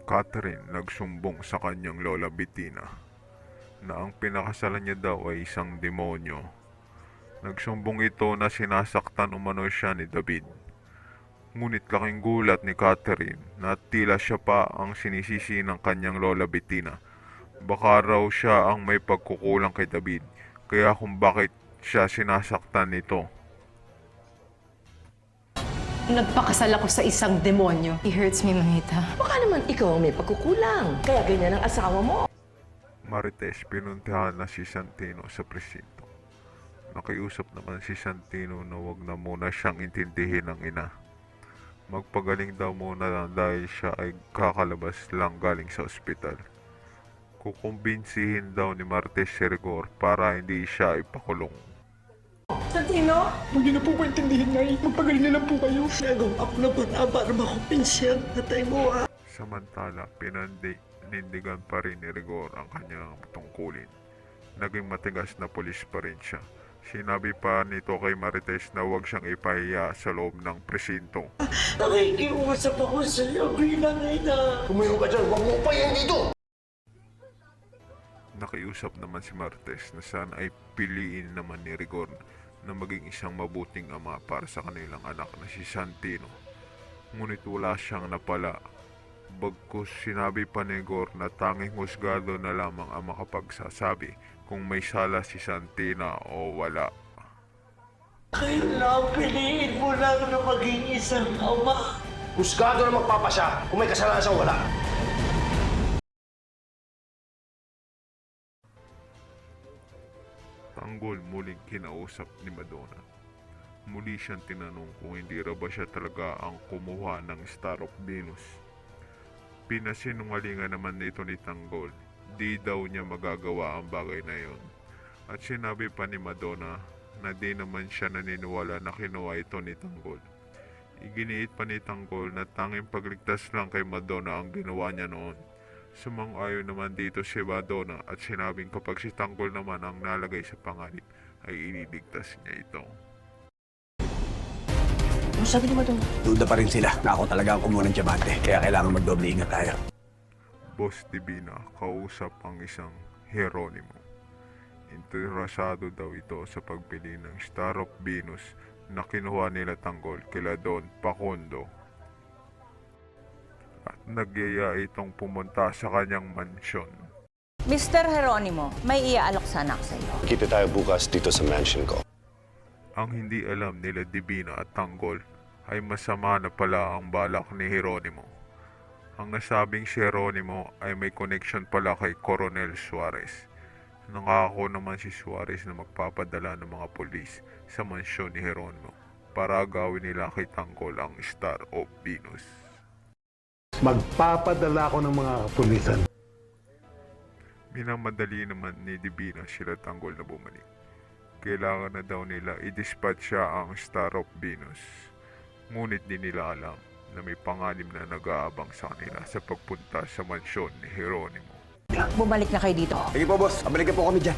Catherine nagsumbong sa kanyang lola Bettina na ang pinakasalan niya daw ay isang demonyo. Nagsumbong ito na sinasaktan umano siya ni David. Ngunit laking gulat ni Catherine na tila siya pa ang sinisisi ng kanyang lola Bettina. Baka raw siya ang may pagkukulang kay David, kaya kung bakit siya sinasaktan nito. Nagpakasal ako sa isang demonyo. He hurts me, Mamita. Baka naman ikaw ang may pagkukulang. Kaya ganyan ang asawa mo. Marites pinuntahan na si Santino sa presinto. Nakiusap naman si Santino na wag na muna siyang intindihin ng ina. Magpagaling daw muna dahil siya ay kakalabas lang galing sa ospital. Kukumbinsihin daw ni Marites si Rigor para hindi siya ipakulong. Santino, Hindi na po maintindihin nga eh. Magpagaling na lang po kayo. nagawa ako na ba para makumpensya ang tatay mo ha? Samantala, pinindigan pa rin ni Rigor ang kanyang tungkulin. Naging matigas na pulis pa rin siya. Sinabi pa nito kay Marites na huwag siyang ipahiya sa loob ng presinto. Nakikiusap ako sa iyo, Ina. Tumayo ka dyan. Huwag mo pa yan dito. Nakiusap naman si Marites na sana ay piliin naman ni Rigor na maging isang mabuting ama para sa kanilang anak na si Santino. Ngunit wala siyang napala. Bagkus sinabi pa ni Rigor na tanging husgado na lamang ang makapagsasabi kung may sala si Santino o wala. Kailangan piliin mo lang na maging isang ama. Husgado na magpapasya kung may kasalanan siya o wala. Tanggol muling kinausap ni Madonna. Muli siyang tinanong kung hindi raw ba siya talaga ang kumuha ng Star of Venus. Pinasinungalingan naman nito ni Tanggol. Di daw niya magagawa ang bagay na yon. At sinabi pa ni Madonna na di naman siya naniniwala na kinuha ito ni Tanggol. Iginiit pa ni Tanggol na tanging pagligtas lang kay Madonna ang ginawa niya noon. Sumang-ayon naman dito si Madonna at sinabing kapag si Tanggol naman ang nalagay sa panganib ay ililigtas niya ito. Ano sabi ni Madonna? Duda pa rin sila na ako talaga ang kumuha ng diamante. Kaya kailangan magdoble ingat tayo. Boss Divina kausap ang isang Hieronimo. Interesado daw ito sa pagbili ng Star of Venus na kinuha nila Tanggol kila Don Pacondo. At nagyaya itong pumunta sa kanyang mansyon. Mr. Geronimo, may iaalok sana ako sa iyo. Kita tayo bukas dito sa mansion ko. Ang hindi alam nila Divina at Tanggol ay masama na pala ang balak ni Geronimo. Ang nasabing si Geronimo ay may connection pala kay Coronel Suarez. Nangako naman si Suarez na magpapadala ng mga pulis sa mansyon ni Geronimo para gawin nila kay Tanggol ang Star of Venus. Magpapadala ako ng mga pulisan. Minamadali naman ni Divina sila Tanggol na bumalik. Kailangan na daw nila i-dispatch siya ang Star of Venus. Ngunit di nila alam na may panganib na nag-aabang sa kanila sa pagpunta sa mansyon ni Geronimo. Bumalik na kayo dito. Sige po, boss. Abalikan po kami dyan.